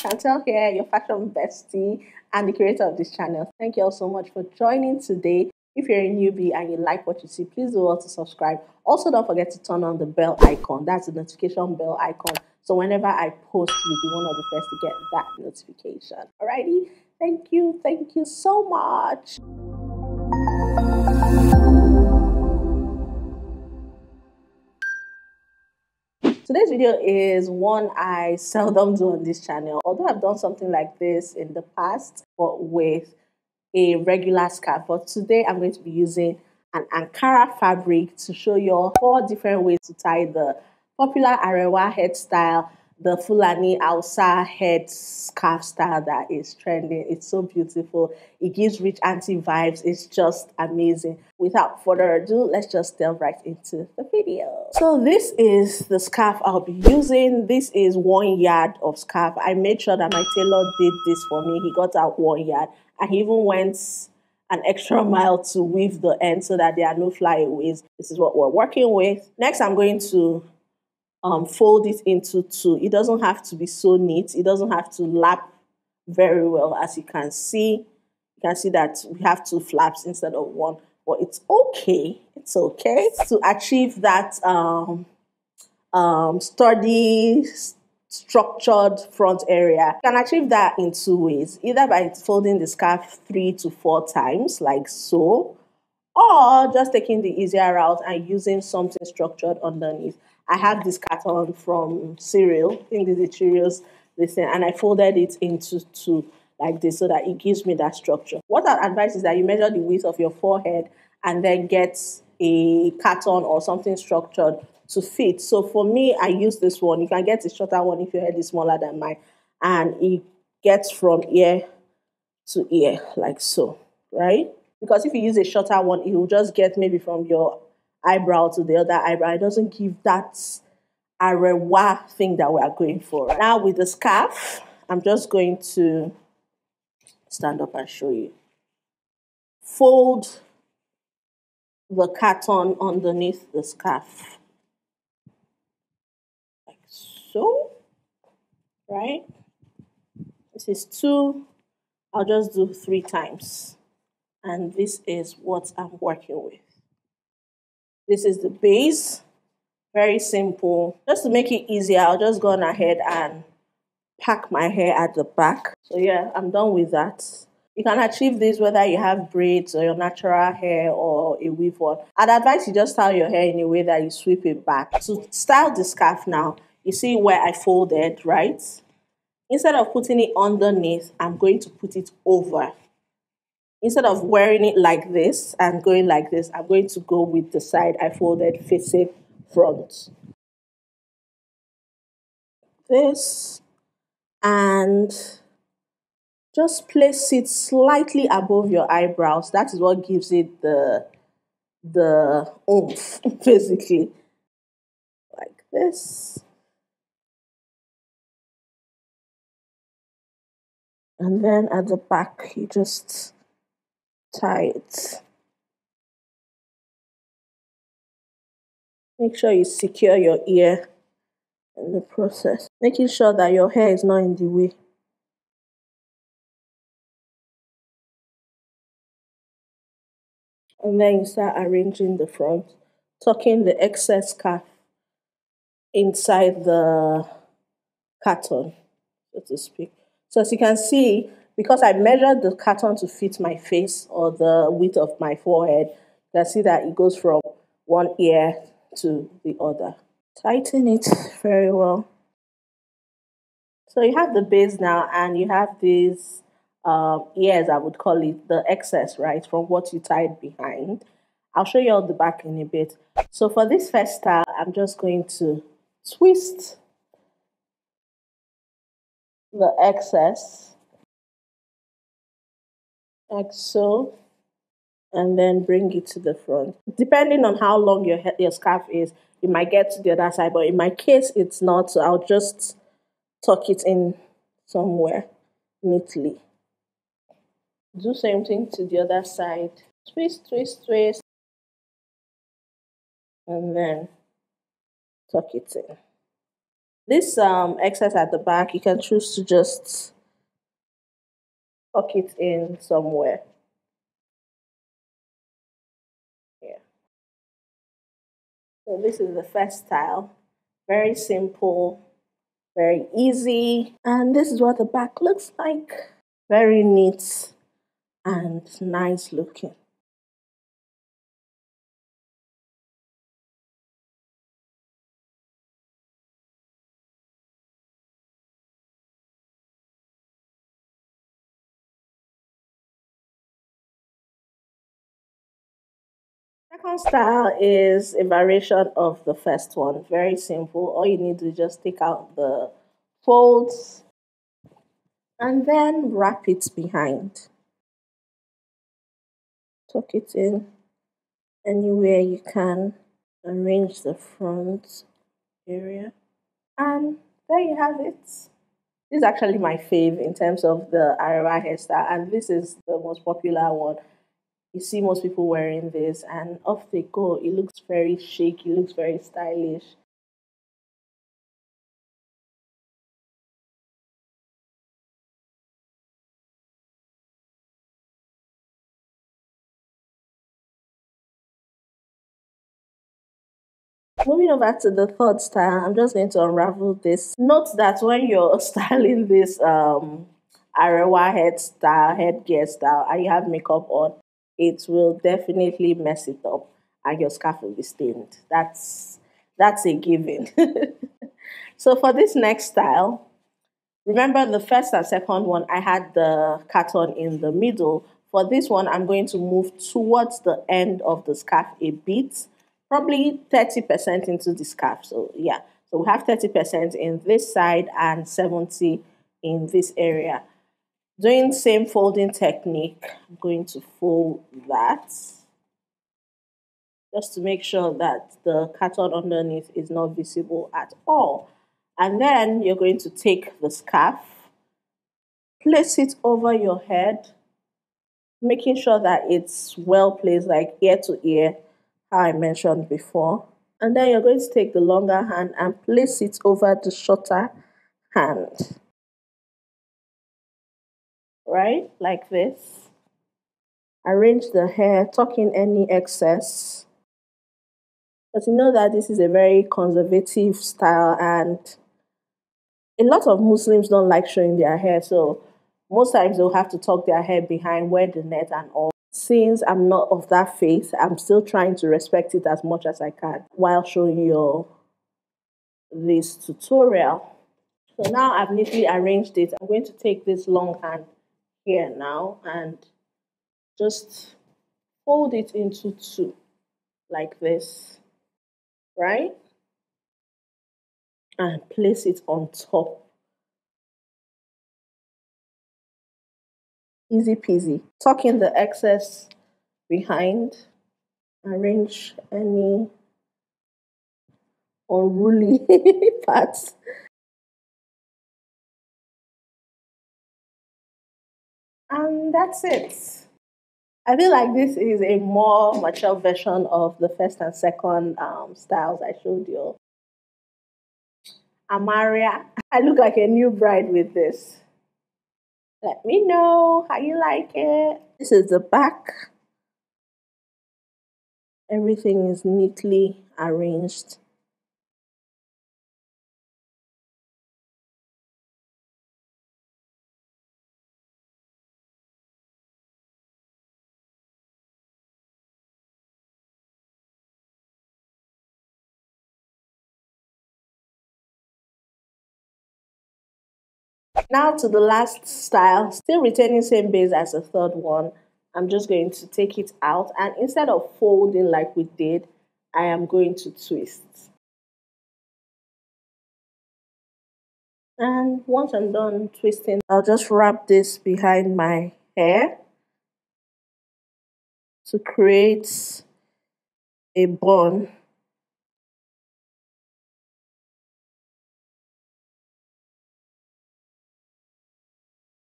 Chantel here, your fashion bestie and the creator of this channel. Thank you all so much for joining today. If you're a newbie and you like what you see, please do well to subscribe. Also, don't forget to turn on the bell icon. That's the notification bell icon. So whenever I post, you'll be one of the first to get that notification. Alrighty? Thank you. Thank you so much. Today's video is one I seldom do on this channel, although I've done something like this in the past, but with a regular scarf. But today I'm going to be using an Ankara fabric to show you 4 different ways to tie the popular Arewa head style, the Fulani Hausa head scarf style that is trending. It's so beautiful. It gives rich auntie vibes. It's just amazing. Without further ado, let's just delve right into the video. So this is the scarf I'll be using. This is 1 yard of scarf. I made sure that my tailor did this for me. He got out 1 yard and he even went an extra mile to weave the end so that there are no flyaways. This is what we're working with. Next, I'm going to fold it into 2. It doesn't have to be so neat. It doesn't have to lap very well. As you can see that we have 2 flaps instead of 1. But it's okay. It's okay to achieve that sturdy, structured front area. You can achieve that in 2 ways, either by folding the scarf 3 to 4 times like so, or just taking the easier route and using something structured underneath. I have this carton from cereal. I think this is Cheerios, and I folded it into 2 like this so that it gives me that structure. What I advise is that you measure the width of your forehead and then get a carton or something structured to fit. So for me, I use this one. You can get a shorter one if your head is smaller than mine, and it gets from ear to ear like so, right? Because if you use a shorter one, it will just get maybe from your eyebrow to the other eyebrow. It doesn't give that arewa thing that we are going for. Now with the scarf, I'm just going to stand up and show you. Fold the carton underneath the scarf. Like so, right? This is 2. I'll just do 3 times. And this is what I'm working with. This is the base. Very simple. Just to make it easier, I'll just go on ahead and pack my hair at the back. So yeah, I'm done with that. You can achieve this whether you have braids or your natural hair or a weave one. I'd advise you just style your hair in a way that you sweep it back. To style the scarf now, you see where I folded, right? Instead of putting it underneath, I'm going to put it over. Instead of wearing it like this and going like this, I'm going to go with the side I folded facing front. This, and just place it slightly above your eyebrows. That is what gives it the oomph, basically. Like this. And then at the back, you just tie it. Make sure you secure your ear in the process, making sure that your hair is not in the way. And then you start arranging the front, tucking the excess scarf inside the carton, so to speak. So as you can see, because I measured the carton to fit my face or the width of my forehead, you can see that it goes from one ear to the other. Tighten it very well. So you have the base now, and you have these ears, I would call it, the excess, right, from what you tied behind. I'll show you all the back in a bit. So for this first style, I'm just going to twist the excess like so, and then bring it to the front. Depending on how long your scarf is, you might get to the other side, but in my case, it's not, so I'll just tuck it in somewhere neatly. Do same thing to the other side. Twist, twist, twist, and then tuck it in. This excess at the back, you can choose to just tuck it in somewhere. Yeah. So this is the first style. Very simple, very easy. And this is what the back looks like. Very neat and nice looking. Second style is a variation of the first one. Very simple. All you need to just take out the folds and then wrap it behind. Tuck it in anywhere you can. Arrange the front area. And there you have it. This is actually my fave in terms of the Arewa hairstyle, and this is the most popular one. You see most people wearing this, and off they go. It looks very chic, it looks very stylish. Moving over to the third style, I'm just going to unravel this. Note that when you're styling this Arewa headgear style, and you have makeup on, it will definitely mess it up, and your scarf will be stained. That's a given. So for this next style, remember the first and second one, I had the carton in the middle. For this one, I'm going to move towards the end of the scarf a bit, probably 30% into the scarf. So yeah, so we have 30% in this side and 70 in this area. Doing same folding technique, I'm going to fold that just to make sure that the carton underneath is not visible at all. And then you're going to take the scarf, place it over your head, making sure that it's well placed, like ear to ear, how I mentioned before. And then you're going to take the longer hand and place it over the shorter hand, right? Like this. Arrange the hair, tuck in any excess. But you know that this is a very conservative style, and a lot of Muslims don't like showing their hair, so most times they'll have to tuck their hair behind, wear the net and all. Since I'm not of that faith, I'm still trying to respect it as much as I can while showing you this tutorial. So now I've neatly arranged it. I'm going to take this long hand here now and just fold it into two like this, right? And place it on top. Easy peasy. Tuck in the excess behind. Arrange any unruly parts. And that's it. I feel like this is a more mature version of the first and second styles I showed you. Amaria, I look like a new bride with this. Let me know how you like it. This is the back. Everything is neatly arranged. Now to the last style, still retaining same base as the third one. I'm just going to take it out, and instead of folding like we did, I am going to twist. And once I'm done twisting, I'll just wrap this behind my hair to create a bun.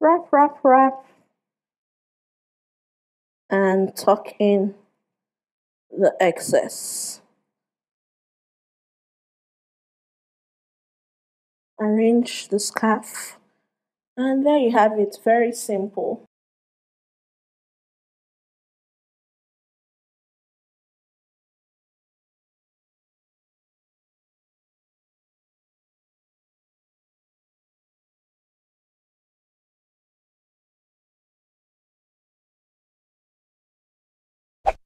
Wrap, wrap, wrap, and tuck in the excess. arrange the scarf, and there you have it. Very simple.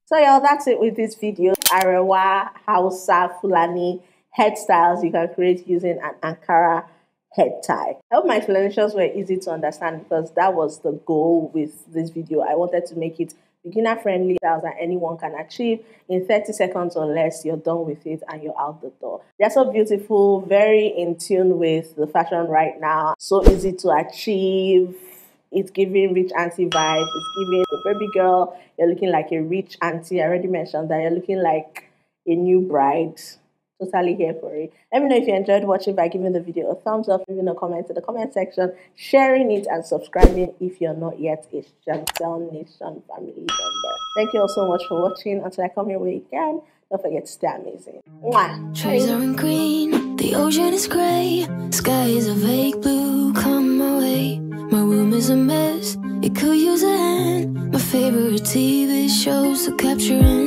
So y'all, that's it with this video. Arewa, Hausa, Fulani hairstyles you can create using an Ankara head tie. I hope my explanations were easy to understand because that was the goal with this video. I wanted to make it beginner friendly styles that anyone can achieve in 30 seconds or less. You're done with it and you're out the door. They're so beautiful, very in tune with the fashion right now, so easy to achieve. It's giving rich auntie vibe. It's giving a baby girl, you're looking like a rich auntie. I already mentioned that you're looking like a new bride. Totally here for it. Let me know if you enjoyed watching by giving the video a thumbs up, leaving a comment in the comment section, sharing it, and subscribing if you're not yet a Chantel Nation family member. Thank you all so much for watching. Until I come your way again, don't forget to stay amazing. Mwah. Trees are in green, the ocean is gray, sky is a vague blue, come my way. My room is a mess, it could use a hand. My favorite TV shows are capturing